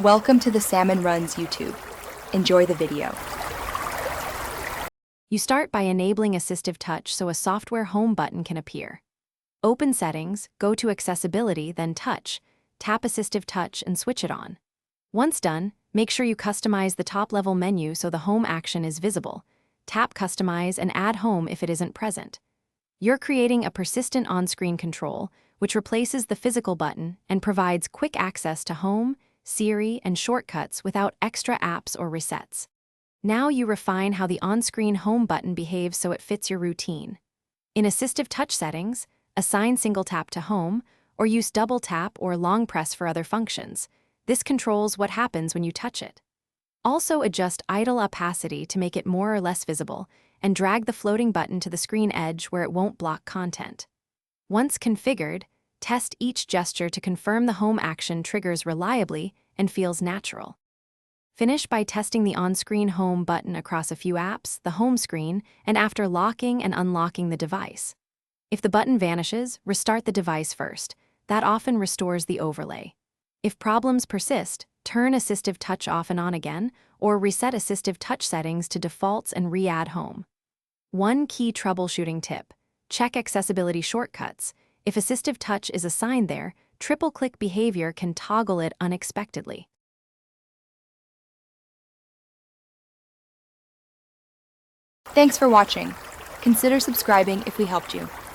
Welcome to the Salmon Runs YouTube. Enjoy the video. You start by enabling Assistive Touch so a software home button can appear. Open Settings, go to Accessibility, then Touch, tap Assistive Touch and switch it on. Once done, make sure you customize the top-level menu so the home action is visible. Tap Customize and add Home if it isn't present. You're creating a persistent on-screen control, which replaces the physical button and provides quick access to Home, Siri, and shortcuts without extra apps or resets. Now you refine how the on-screen home button behaves so it fits your routine. In Assistive Touch settings, assign single tap to home, or use double tap or long press for other functions. This controls what happens when you touch it. Also adjust idle opacity to make it more or less visible, and drag the floating button to the screen edge where it won't block content. Once configured, test each gesture to confirm the home action triggers reliably and feels natural. Finish by testing the on-screen home button across a few apps, the home screen, and after locking and unlocking the device. If the button vanishes, restart the device first. That often restores the overlay. If problems persist, turn Assistive Touch off and on again, or reset Assistive Touch settings to defaults and re-add home. One key troubleshooting tip: check accessibility shortcuts. If Assistive Touch is assigned there, triple-click behavior can toggle it unexpectedly. Thanks for watching. Consider subscribing if we helped you.